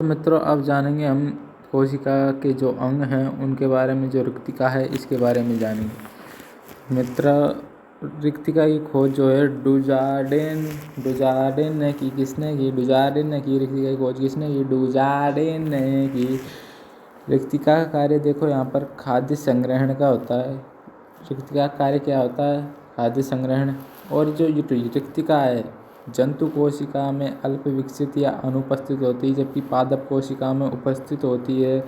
तो मित्रों, अब जानेंगे हम कोशिका के जो अंग हैं उनके बारे में। जो रिक्तिका है इसके बारे में जानेंगे। मित्र, रिक्तिका की खोज जो है डुजार्डेन ने की। किसने की? डुजार्डेन ने की। रिक्तिका की खोज किसने की? डुजार्डेन ने की। रिक्तिका का कार्य देखो, यहाँ पर खाद्य संग्रहण का होता है। रिक्तिका का कार्य क्या होता है? खाद्य संग्रहण। और जो रिक्तिका है जंतु कोशिका में अल्प विकसित या अनुपस्थित होती है, जबकि पादप कोशिका में उपस्थित होती है।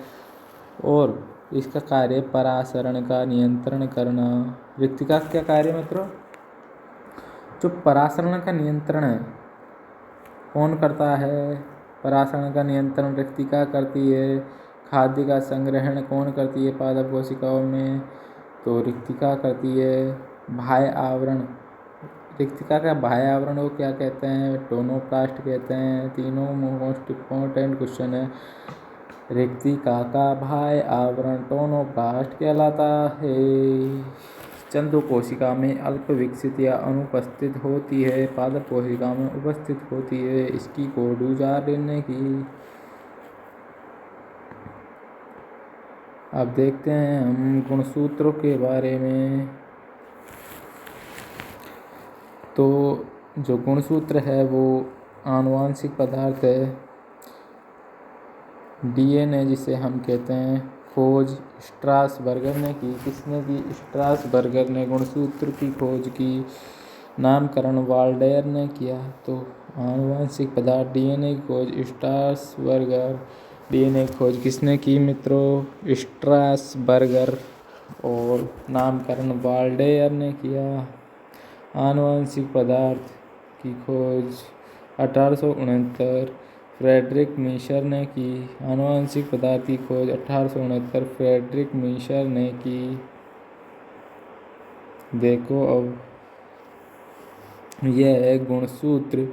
और इसका कार्य परासरण का नियंत्रण करना। रिक्तिका का क्या कार्य मित्रों? जो परासरण का नियंत्रण है कौन करता है? परासरण का नियंत्रण रिक्तिका करती है। खाद्य का संग्रहण कौन करती है पादप कोशिकाओं में? तो रिक्तिका करती है। बाह्य आवरण, रिक्तिका का बाह्य आवरण को क्या कहते हैं? टोनोप्लास्ट कहते हैं। तीनों मोस्ट इम्पोर्टेंट क्वेश्चन है। रिक्तिका का बाह्य आवरण टोनोप्लास्ट कहलाता है। जंतु कोशिका में अल्प विकसित या अनुपस्थित होती है, पादप कोशिका में उपस्थित होती है। इसकी खोज डुजार्डेन ने की। अब देखते हैं हम गुणसूत्रों के बारे में। तो जो गुणसूत्र है वो आनुवांशिक पदार्थ है। डीएनए जिसे हम कहते हैं। खोज स्ट्रासबर्गर ने की। किसने की? स्ट्रासबर्गर ने गुणसूत्र की खोज की। नामकरण वाल्डेयर ने किया। तो आनुवांशिक पदार्थ डीएनए की खोज स्ट्रासबर्गर। डीएनए की खोज किसने की मित्रों? स्ट्रासबर्गर। और नामकरण वाल्डेयर ने किया। आनुवांशिक पदार्थ की खोज 1869 फ्रेडरिक मीशर ने की। आनुवांशिक पदार्थ की खोज 1869 फ्रेडरिक मीशर ने की। देखो अब यह है गुणसूत्र।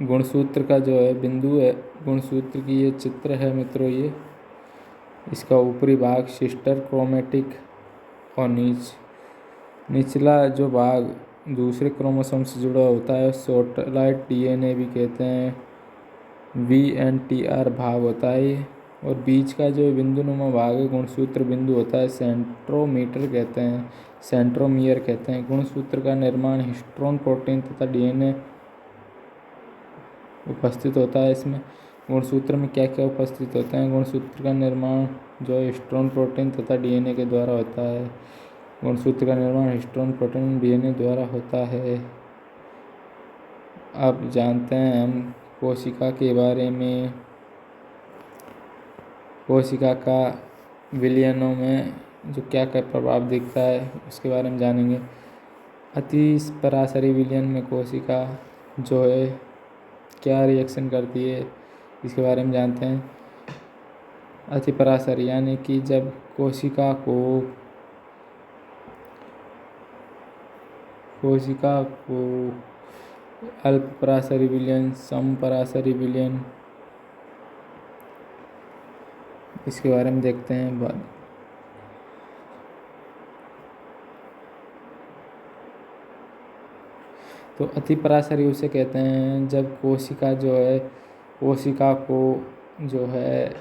गुणसूत्र का जो है बिंदु है, गुणसूत्र की ये चित्र है मित्रों। ये इसका ऊपरी भाग सिस्टर क्रोमेटिक और निचला जो भाग दूसरे क्रोमोसोम से जुड़ा होता है सैटेलाइट डीएनए भी कहते हैं। VNTR भाग होता है ये। और बीच का जो बिंदुनुमा भाग है गुणसूत्र बिंदु होता है, सेंट्रोमीटर कहते हैं, सेंट्रोमियर कहते हैं। गुणसूत्र का निर्माण हिस्टोन प्रोटीन तथा डीएनए उपस्थित होता है इसमें। गुणसूत्र में क्या क्या उपस्थित होते हैं? गुणसूत्र का निर्माण जो है हिस्टोन प्रोटीन तथा डीएनए के द्वारा होता है। गुणसूत्र का निर्माण हिस्टोन प्रोटीन डीएनए द्वारा होता है। अब जानते हैं हम कोशिका के बारे में। कोशिका का विलयनों में जो क्या क्या प्रभाव दिखता है उसके बारे में जानेंगे। अति पराशरी विलयन में कोशिका जो है क्या रिएक्शन करती है इसके बारे में जानते हैं। अति पराशरी यानी कि जब कोशिका को अल्प पराशरी विलयन, सम पराशरी विलयन, इसके बारे में देखते हैं बाद। तो अति पराशरी उसे कहते हैं जब कोशिका जो है, कोशिका को जो है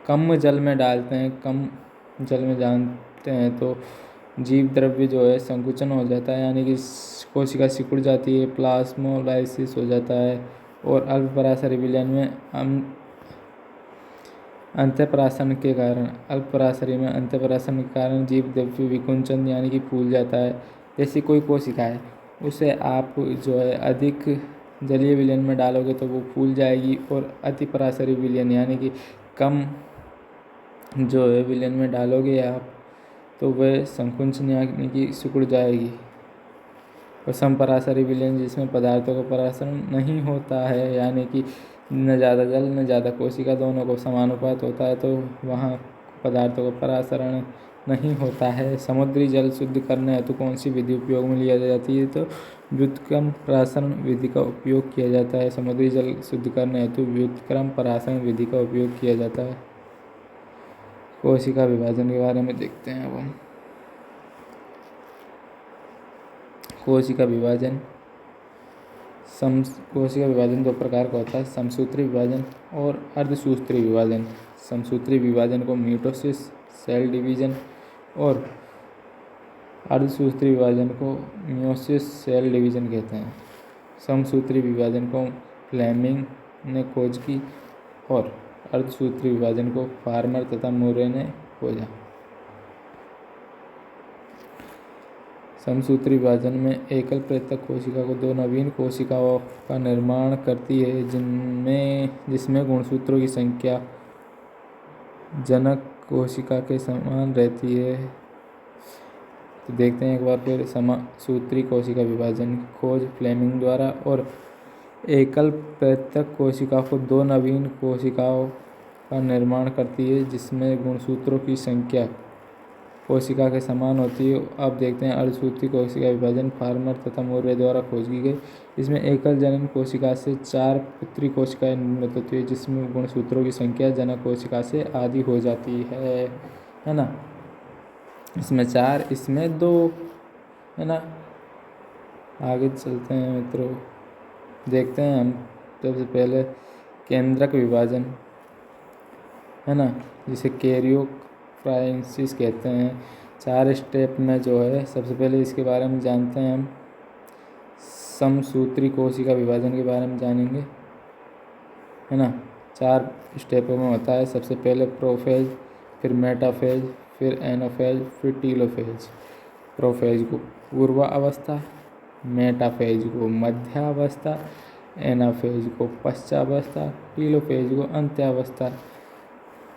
कम जल में डालते हैं, कम जल में डालते हैं तो जीव द्रव्य जो है संकुचन हो जाता है, यानी कि कोशिका सिकुड़ जाती है, प्लाज्मोलाइसिस हो जाता है। और अल्प पराशरी विलयन में अंतःपराशन के कारण, अल्प पराशरी में अंतःपराशन के कारण जीव द्रव्य विकुंचन यानी कि फूल जाता है। जैसे कोई कोशिका है उसे आप जो है अधिक जलीय विलयन में डालोगे तो वो फूल जाएगी। और अति पराशरी विलयन यानी कि कम जो है विलयन में डालोगे आप तो वह संकुचन यानी कि सिकुड़ जाएगी। और समपराशरी विलयन जिसमें पदार्थों का परासरण नहीं होता है, यानी कि न ज़्यादा जल न ज़्यादा कोशिका, दोनों को समानुपात होता है, तो वहाँ पदार्थों का परासरण नहीं होता है। समुद्री जल शुद्ध करने हेतु कौन सी विधि उपयोग में लिया जाती है? तो व्युत्क्रम परासरण विधि का उपयोग किया जाता है। समुद्री जल शुद्ध करने हेतु व्युत्क्रम परासरण विधि का उपयोग किया जाता है। कोशिका विभाजन के बारे में देखते हैं अब हम। कोशिका विभाजन कोशिका विभाजन दो प्रकार का होता है, समसूत्री विभाजन और अर्धसूत्री विभाजन। समसूत्री विभाजन को मिटोसिस, सेल डिवीजन और अर्धसूत्री विभाजन को मियोसिस, सेल डिवीजन कहते हैं। समसूत्री विभाजन को फ्लेमिंग ने खोज की और अर्धसूत्री विभाजन को फार्मर तथा मुरे ने खोजा। समसूत्री विभाजन में एकल प्रेरक कोशिका को दो नवीन कोशिकाओं का निर्माण करती है जिसमें गुणसूत्रों की संख्या जनक कोशिका के समान रहती है। तो देखते हैं एक बार फिर, समसूत्री कोशिका विभाजन की खोज फ्लेमिंग द्वारा और एकल प्रेरक कोशिका को दो नवीन कोशिकाओं का निर्माण करती है जिसमें गुणसूत्रों की संख्या कोशिका के समान होती है। अब देखते हैं अर्धसूत्री कोशिका विभाजन फार्मर तथा मुरे द्वारा खोज की गई। इसमें एकल जनन कोशिका से 4 पुत्री कोशिकाएं निर्मित होती है जिसमें गुणसूत्रों की संख्या जनक कोशिका से आधी हो जाती है ना। इसमें 4, इसमें 2, है ना। आगे चलते हैं मित्रों, देखते हैं हम सबसे पहले केंद्रक विभाजन, है ना, जिसे कैरियोकाइनेसिस कहते हैं। 4 स्टेप में जो है, सबसे पहले इसके बारे में जानते हैं हम। समसूत्री कोशिका विभाजन के बारे में जानेंगे, है ना। 4 स्टेपों में होता है। सबसे पहले प्रोफेज, फिर मेटाफेज, फिर एनाफेज, फिर टीलोफेज। प्रोफेज को पूर्वावस्था, मेटाफेज को मध्यावस्था, एनाफेज को पश्चावस्था, टीलोफेज को अंत्यावस्था।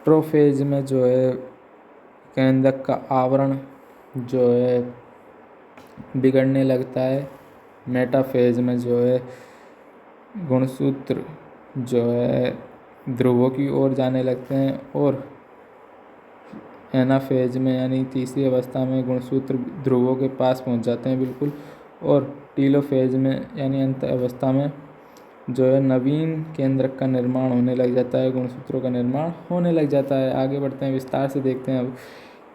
प्रोफेज में जो है केंद्रक का आवरण जो है बिगड़ने लगता है। मेटाफेज में जो है गुणसूत्र जो है ध्रुवों की ओर जाने लगते हैं और एनाफेज में यानी तीसरी अवस्था में गुणसूत्र ध्रुवों के पास पहुंच जाते हैं बिल्कुल। और टीलोफेज में यानी अंत अवस्था में जो है नवीन केंद्रक का निर्माण होने लग जाता है, गुणसूत्रों का निर्माण होने लग जाता है। आगे बढ़ते हैं, विस्तार से देखते हैं। अब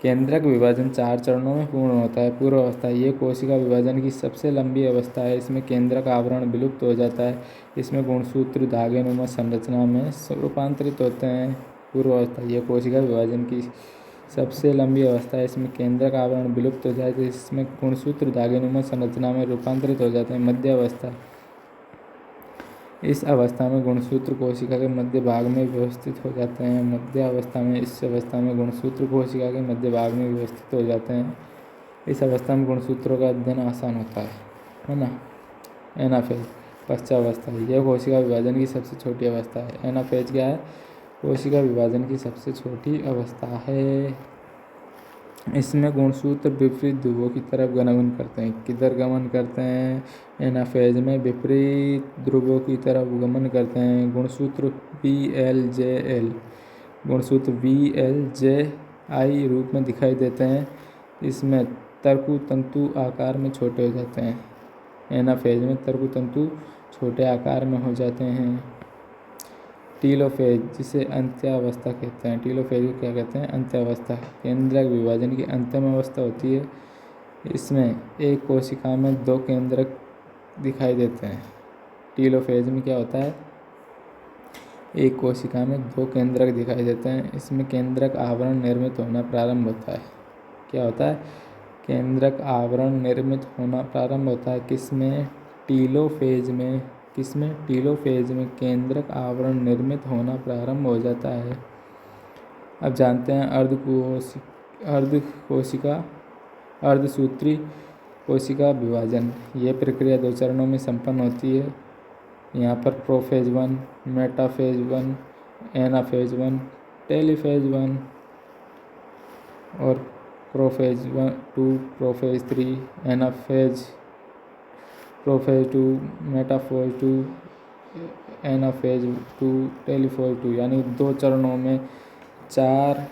केंद्रक विभाजन 4 चरणों में पूर्ण होता है। पूर्व अवस्था, ये कोशिका विभाजन की सबसे लंबी अवस्था है। इसमें केंद्रक आवरण विलुप्त हो जाता है। इसमें गुणसूत्र धागेनुमा संरचना में रूपांतरित होते हैं। पूर्व अवस्था, ये कोशिका विभाजन की सबसे लंबी अवस्था है। इसमें केंद्रक आवरण विलुप्त हो जाता है। इसमें गुणसूत्र धागेनुमा संरचना में रूपांतरित हो जाते हैं। मध्य अवस्था, इस अवस्था में गुणसूत्र कोशिका के मध्य भाग में व्यवस्थित हो जाते हैं। मध्य अवस्था में, इस अवस्था में गुणसूत्र कोशिका के मध्य भाग में व्यवस्थित हो जाते हैं। इस अवस्था में गुणसूत्रों का अध्ययन आसान होता है ना। एनाफेज, पश्चावस्था, यह कोशिका विभाजन की सबसे छोटी अवस्था है। एनाफेज क्या है? कोशिका विभाजन की सबसे छोटी अवस्था है। इसमें गुणसूत्र विपरीत ध्रुवों की तरफ गमन करते हैं। किधर गमन करते हैं? एनाफेज में विपरीत ध्रुवों की तरफ गमन करते हैं। गुणसूत्र VLJL, गुणसूत्र VLJI रूप में दिखाई देते हैं। इसमें तर्कु तंतु आकार में छोटे हो जाते हैं। एनाफेज में तर्कु तंतु छोटे आकार में हो जाते हैं। टीलोफेज, जिसे अंत्यावस्था कहते हैं। टीलोफेज को क्या कहते हैं? अंत्यावस्था। केंद्रक विभाजन की अंतिम अवस्था होती है। इसमें एक कोशिका में 2 केंद्रक दिखाई देते हैं। टीलोफेज में क्या होता है? एक कोशिका में 2 केंद्रक दिखाई देते हैं। इसमें केंद्रक आवरण निर्मित होना प्रारंभ होता है। क्या होता है? केंद्रक आवरण निर्मित होना प्रारंभ होता है। किसमें? टीलोफेज में। किसमें? टीलोफेज में केंद्रक आवरण निर्मित होना प्रारंभ हो जाता है। अब जानते हैं अर्धसूत्री कोशिका विभाजन। ये प्रक्रिया 2 चरणों में संपन्न होती है। यहाँ पर प्रोफेज 1, मेटाफेज 1, एनाफेज 1, टेलीफेज 1 और prophase 2, prophase 3, anaphase, prophase 2, metaphase 2, anaphase 2, टेलीफेज 2, यानी 2 चरणों में 4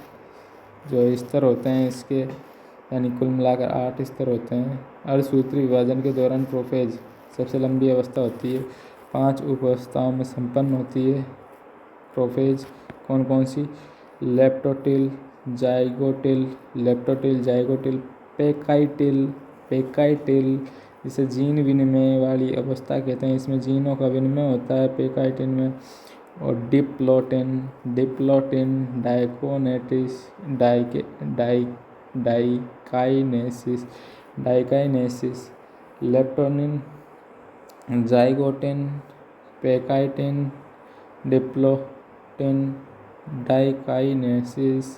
जो स्तर होते हैं इसके, यानी कुल मिलाकर 8 स्तर होते हैं। अर्धसूत्री विभाजन के दौरान प्रोफेज सबसे लंबी अवस्था होती है। 5 उप अवस्थाओं में संपन्न होती है। प्रोफेज कौन कौन सी? लेप्टोटिल, जाइगोटिल, पेकाइटिल, इसे जीन विनिमय वाली अवस्था कहते हैं। इसमें जीनों का विनिमय होता है पेकाइटिन में। और diplotene diakinesis diakinesis leptotene zygotene pachytene diplotene diakinesis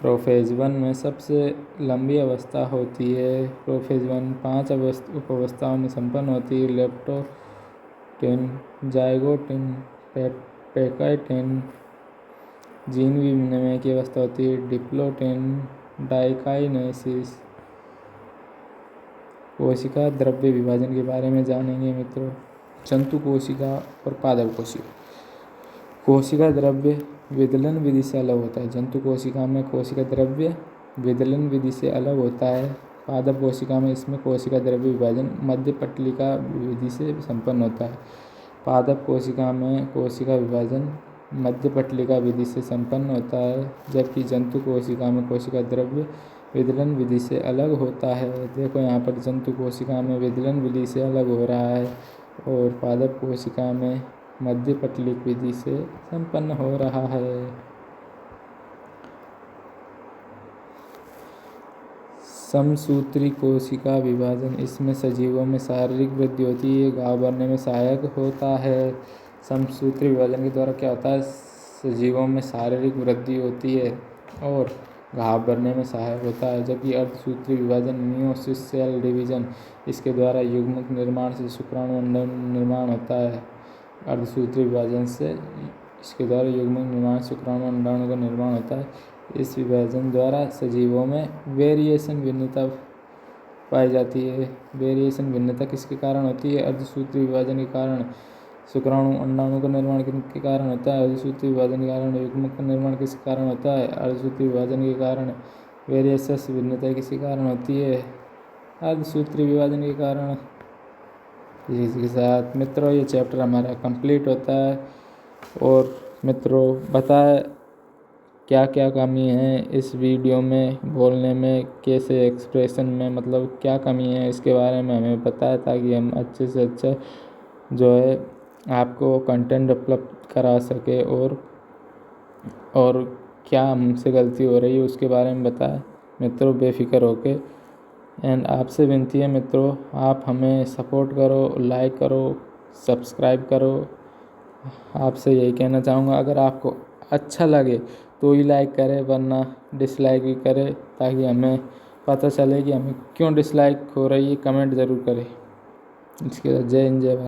prophase 1 में सबसे लंबी अवस्था होती है। प्रोफेज 1 5 उप अवस्थाओं में संपन्न होती है। लेप्टोटिन जाइगोटिन पेकाइटिन जीन विनिमय की अवस्था होती है। Diplotene diakinesis. कोशिका द्रव्य विभाजन के बारे में जानेंगे मित्रों। जंतु कोशिका और पादप कोशिका। कोशिका द्रव्य विदलन विधि से अलग होता है। जंतु कोशिका में कोशिका द्रव्य विदलन विधि से अलग होता है। पादप कोशिका में इसमें कोशिका द्रव्य विभाजन मध्य पटलिका विधि से संपन्न होता है। पादप कोशिका में कोशिका विभाजन मध्य पटलिका विधि से संपन्न होता है, जबकि जंतु कोशिका में कोशिका द्रव्य विदलन विधि से अलग होता है। देखो यहाँ पर जंतु कोशिका में विदलन विधि से अलग हो रहा है और पादप कोशिका में मध्य पटलिक विधि से संपन्न हो रहा है। समसूत्री कोशिका विभाजन। इसमें सजीवों में शारीरिक वृद्धि होती है, घाव भरने में सहायक होता है। समसूत्री विभाजन के द्वारा क्या होता है, सजीवों में शारीरिक वृद्धि होती है और घाव भरने में सहायक होता है। जबकि अर्धसूत्री विभाजन मियोसिस सेल डिवीजन, इसके द्वारा युग्मक निर्माण से शुक्राणु निर्माण होता है। अर्धसूत्री विभाजन से इसके द्वारा युग्मक निर्माण शुक्राणु अंडाणु का निर्माण होता है। इस विभाजन द्वारा सजीवों में वेरिएशन भिन्नता पाई जाती है। वेरिएशन भिन्नता किसके कारण होती है, अर्धसूत्री विभाजन के कारण शुक्राणु अंडाणु का निर्माण के कारण होता है। अर्धसूत्री विभाजन के कारण युग्मक का निर्माण किसके कारण होता है, अर्धसूत्री विभाजन के कारण। वेरिएशस भिन्नता किसके कारण होती है, अर्धसूत्री विभाजन के कारण। इसी के साथ मित्रों ये चैप्टर हमारा कंप्लीट होता है। और मित्रों बताएं क्या क्या कमी है इस वीडियो में, बोलने में, कैसे एक्सप्रेशन में, मतलब क्या कमी है इसके बारे में हमें बताएं, ताकि हम अच्छे से अच्छा जो है आपको कंटेंट उपलब्ध करा सके। और क्या हमसे गलती हो रही है उसके बारे में बताएं मित्रों बेफिक्र होके। एंड आपसे विनती है मित्रों, आप हमें सपोर्ट करो, लाइक करो, सब्सक्राइब करो। आपसे यही कहना चाहूँगा, अगर आपको अच्छा लगे तो ही लाइक करें, वरना डिसलाइक भी करें, ताकि हमें पता चले कि हमें क्यों डिसलाइक हो रही है। कमेंट ज़रूर करें। इसके साथ जय हिंद जय भारत।